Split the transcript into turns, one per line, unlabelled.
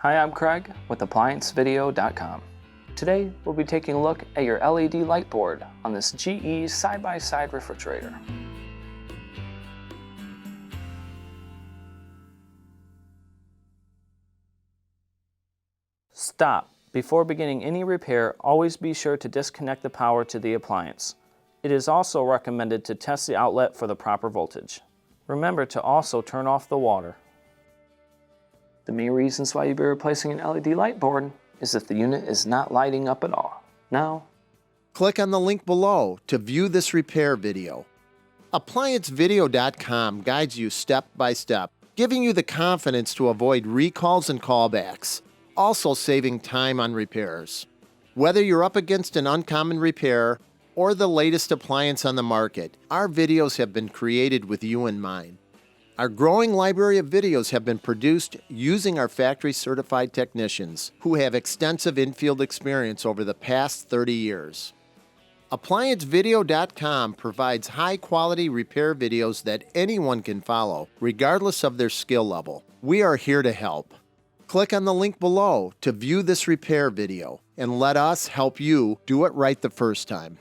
Hi, I'm Craig with ApplianceVideo.com. Today, we'll be taking a look at your LED light board on this GE side-by-side refrigerator. Stop. Before beginning any repair, always be sure to disconnect the power to the appliance. It is also recommended to test the outlet for the proper voltage. Remember to also turn off the water. The main reasons why you'll be replacing an LED light board is if the unit is not lighting up at all. Now,
click on the link below to view this repair video. ApplianceVideo.com guides you step by step, giving you the confidence to avoid recalls and callbacks, also saving time on repairs. Whether you're up against an uncommon repair or the latest appliance on the market, our videos have been created with you in mind. Our growing library of videos have been produced using our factory-certified technicians who have extensive infield experience over the past 30 years. ApplianceVideo.com provides high-quality repair videos that anyone can follow, regardless of their skill level. We are here to help. Click on the link below to view this repair video and let us help you do it right the first time.